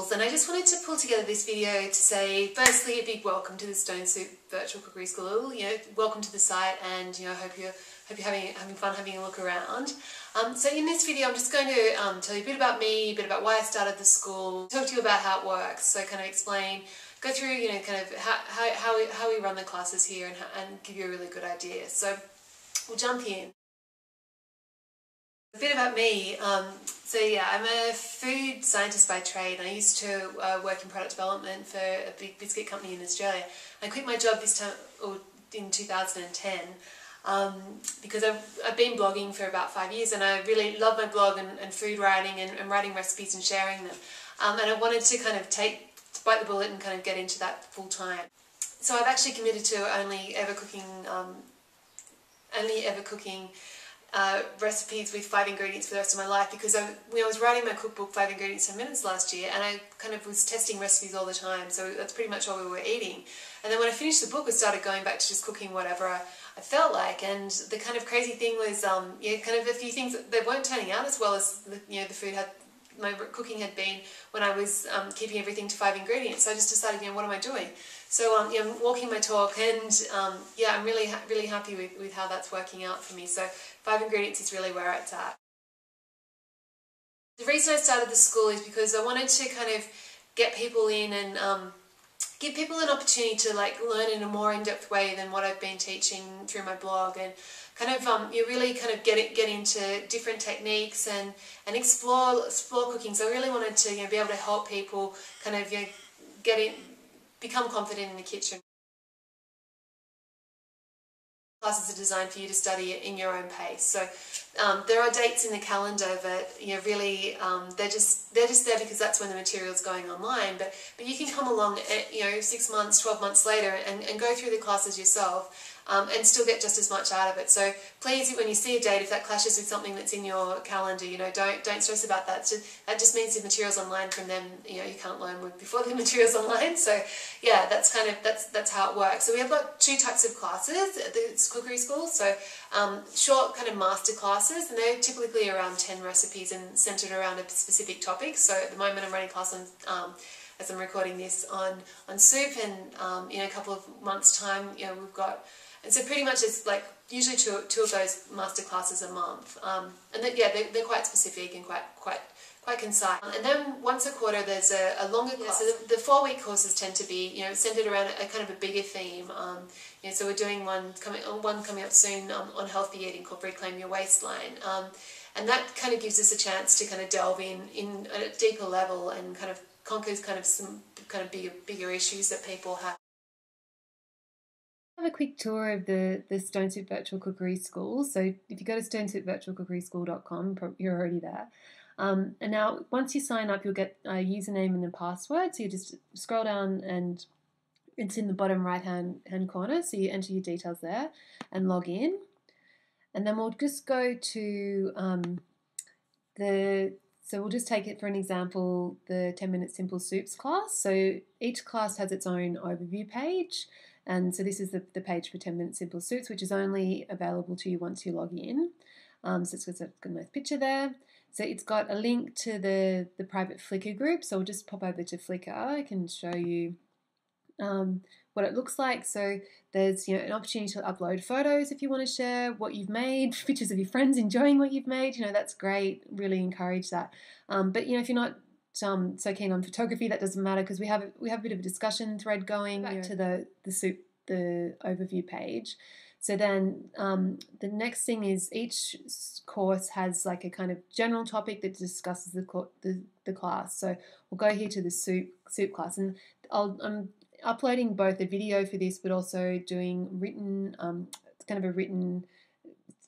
Schools, and I just wanted to pull together this video to say, firstly, a big welcome to the Stonesoup Virtual Cookery School. Welcome to the site, and I hope you're having fun having a look around. So in this video, I'm just going to tell you a bit about me, a bit about why I started the school, talk to you about how it works. So kind of explain, go through, kind of how we run the classes here, and give you a really good idea. So we'll jump in. A bit about me. So yeah, I'm a food scientist by trade. I used to work in product development for a big biscuit company in Australia. I quit my job this time in 2010 because I've been blogging for about 5 years, and I really love my blog and food writing and writing recipes and sharing them. And I wanted to kind of bite the bullet and kind of get into that full time. So I've actually committed to only ever cooking recipes with 5 ingredients for the rest of my life, because when I was writing my cookbook 5 Ingredients 10 Minutes last year, and I kind of was testing recipes all the time, so that's pretty much all we were eating. And then when I finished the book, I started going back to just cooking whatever I felt like, and the kind of crazy thing was kind of a few things that weren't turning out as well as the food my cooking had been when I was keeping everything to 5 ingredients. So I just decided, what am I doing? So I'm walking my talk, and I'm really happy with how that's working out for me. So 5 ingredients is really where it's at. The reason I started the school is because I wanted to kind of get people in and give people an opportunity to learn in a more in-depth way than what I've been teaching through my blog, and kind of you really kind of get into different techniques and explore cooking. So I really wanted to be able to help people kind of become confident in the kitchen. Classes are designed for you to study it in your own pace. So there are dates in the calendar that really they're just there because that's when the material's going online. But you can come along 6 months, 12 months later and go through the classes yourself. And still get just as much out of it. So please, when you see a date, if that clashes with something that's in your calendar, don't stress about that. That just means the material's online from them. You can't learn before the material's online. So yeah, that's how it works. So we have got 2 types of classes at the cookery school. So short kind of master classes, and they're typically around 10 recipes and centered around a specific topic. So at the moment, I'm running a class on as I'm recording this on soup, and in a couple of months' time, we've got. And so pretty much it's usually two of those master classes a month, and they're quite specific and quite concise. And then once a quarter there's a longer class. So the 4-week courses tend to be centered around a kind of a bigger theme. So we're doing one coming up soon on healthy eating called Reclaim Your Waistline, and that kind of gives us a chance to kind of delve in at a deeper level and kind of conquers kind of some kind of bigger issues that people have. Have a quick tour of the Stonesoup Virtual Cookery School. So if you go to stonesoupvirtualcookeryschool.com, you're already there. And now once you sign up, you'll get a username and a password. So you just scroll down, and it's in the bottom right hand corner. So you enter your details there and log in. And then we'll just go to so we'll just take it for an example, the 10-minute simple soups class. So each class has its own overview page. And so this is the page for 10-minute simple soups, which is only available to you once you log in. So it's got a nice picture there. So it's got a link to the private Flickr group. So we'll just pop over to Flickr. I can show you what it looks like. So there's an opportunity to upload photos if you want to share what you've made, pictures of your friends enjoying what you've made. That's great. Really encourage that. But if you're not so keen on photography, that doesn't matter, because we have a bit of a discussion thread going back to the overview page. So then the next thing is each course has a kind of general topic that discusses the class. So we'll go here to the soup class, and I'm uploading both a video for this, but also doing written kind of a written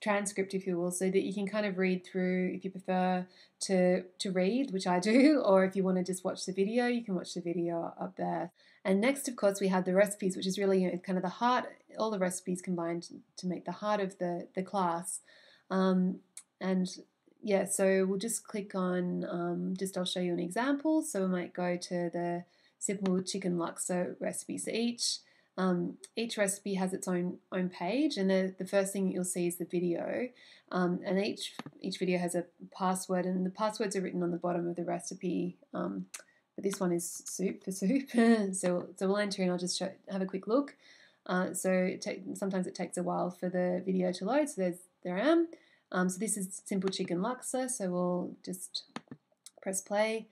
transcript, if you will, so that you can kind of read through if you prefer to read, which I do, or if you want to just watch the video, you can watch the video up there. And next, of course, we have the recipes, which is really kind of the heart, all the recipes combined to make the heart of the class. And yeah, so we'll just click on, I'll show you an example. So we might go to the simple chicken laksa recipe. So each recipe has its own page, and the first thing you'll see is the video, and each video has a password, and the passwords are written on the bottom of the recipe but this one is soup for soup. so we'll enter in. I'll just have a quick look. Sometimes it takes a while for the video to load. So there I am. So this is simple chicken laksa. So we'll just press play.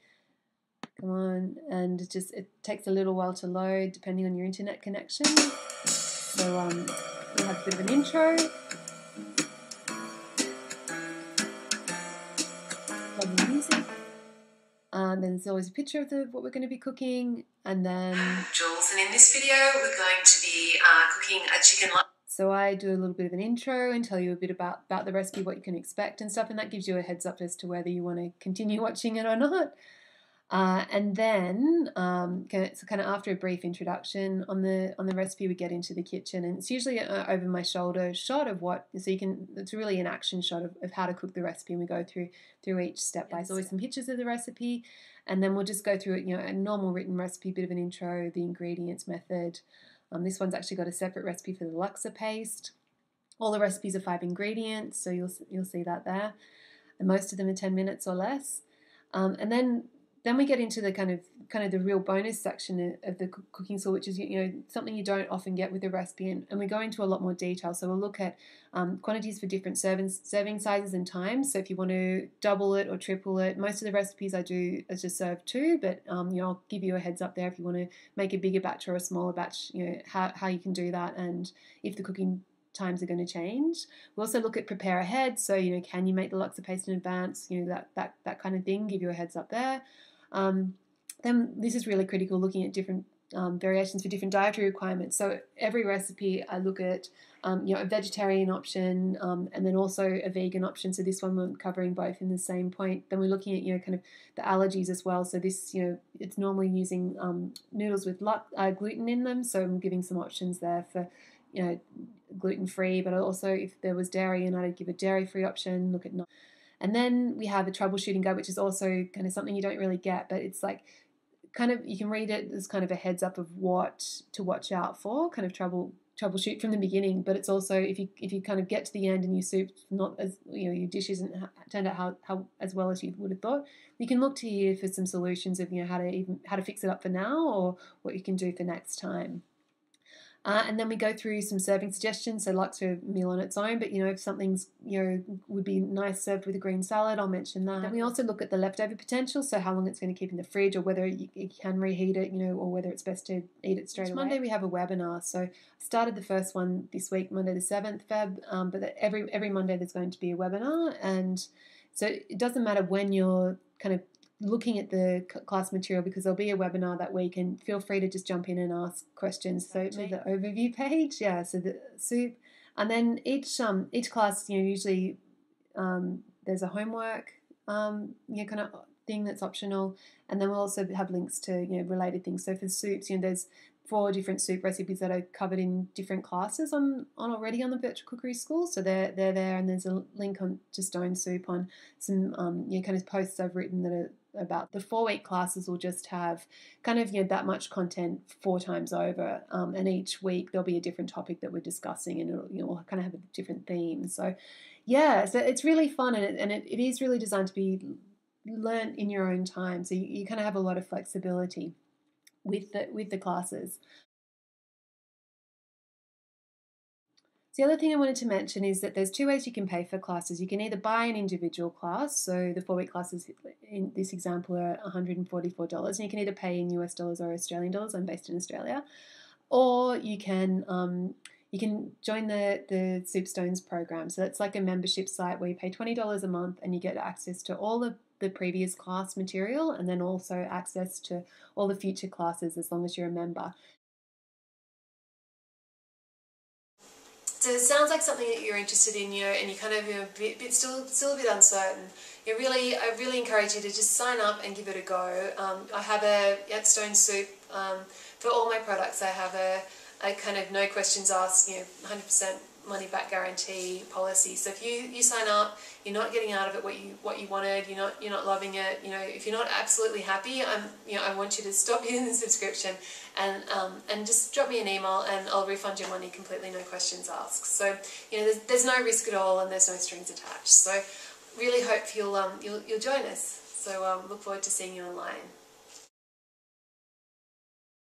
Come on, and it takes a little while to load depending on your internet connection. So we'll have a bit of an intro. Lovely music. Then there's always a picture of what we're going to be cooking, and then Jules, and in this video we're going to be cooking a chicken laksa. So I do a little bit of an intro and tell you a bit about the recipe, what you can expect and stuff, and that gives you a heads up as to whether you want to continue watching it or not. And then, so kind of after a brief introduction on the recipe, we get into the kitchen, and it's usually over my shoulder shot of it's really an action shot of how to cook the recipe, and we go through each step by step. There's always some pictures of the recipe, and then we'll just go through it, a normal written recipe, bit of an intro, the ingredients, method. This one's actually got a separate recipe for the laksa paste. All the recipes are 5 ingredients, so you'll see that there, and most of them are 10 minutes or less. And then we get into the kind of the real bonus section of the cooking school, which is something you don't often get with the recipe, and we go into a lot more detail. So we'll look at quantities for different serving sizes and times. So if you want to double it or triple it, most of the recipes I do is just serve 2, but I'll give you a heads up there if you want to make a bigger batch or a smaller batch, how you can do that, and if the cooking times are going to change. We'll also look at prepare ahead. So can you make the laksa paste in advance? That kind of thing. Give you a heads up there. Then this is really critical, looking at different variations for different dietary requirements. So every recipe I look at a vegetarian option, and then also a vegan option. So this one we're covering both in the same point. Then we're looking at kind of the allergies as well. So this it's normally using noodles with gluten in them. So I'm giving some options there for gluten-free, but also if there was dairy in, I'd give a dairy-free option. Look at and then we have a troubleshooting guide, which is also kind of something you don't really get, but it's like kind of, you can read it as kind of a heads up of what to watch out for, kind of troubleshoot from the beginning. But it's also, if you kind of get to the end and your soup's not as, your dish isn't turned out how as well as you would have thought, you can look to here for some solutions of how to fix it up for now, or what you can do for next time. And then we go through some serving suggestions. So laksa meal on its own, but if something's would be nice served with a green salad, I'll mention that. Then we also look at the leftover potential, so how long it's going to keep in the fridge, or whether you can reheat it, or whether it's best to eat it straight away. Monday we have a webinar, so I started the first one this week, Monday the 7th Feb, but every Monday there's going to be a webinar, and so it doesn't matter when you're kind of looking at the class material, because there'll be a webinar that week, and feel free to just jump in and ask questions. So to the overview page, so the soup, and then each class, usually there's a homework kind of thing that's optional, and then we'll also have links to related things. So for soups, there's 4 different soup recipes that are covered in different classes already on the Virtual Cookery School. So they're there, and there's a link to Stonesoup on some kind of posts I've written that are about the 4-week classes. Will just have kind of that much content 4 times over, and each week there'll be a different topic that we're discussing, and we'll kind of have a different theme. So so it's really fun, and it is really designed to be learned in your own time. So you kind of have a lot of flexibility with the classes. The other thing I wanted to mention is that there's 2 ways you can pay for classes. You can either buy an individual class, so the 4-week classes in this example are $144, and you can either pay in US dollars or Australian dollars. I'm based in Australia. Or you can join the Soupstones program. So it's like a membership site where you pay $20 a month, and you get access to all of the previous class material, and then also access to all the future classes as long as you're a member. So it sounds like something that you're interested in, and you kind of still a bit uncertain. I really encourage you to just sign up and give it a go. I have at Stonesoup, for all my products, I have a kind of no questions asked, 100% money back guarantee policy. So if you sign up, you're not getting out of it what you wanted, you're not loving it, if you're not absolutely happy, I want you to stop using the subscription and just drop me an email, and I'll refund your money completely, no questions asked. So there's no risk at all, and there's no strings attached. So really hope you'll join us. So look forward to seeing you online.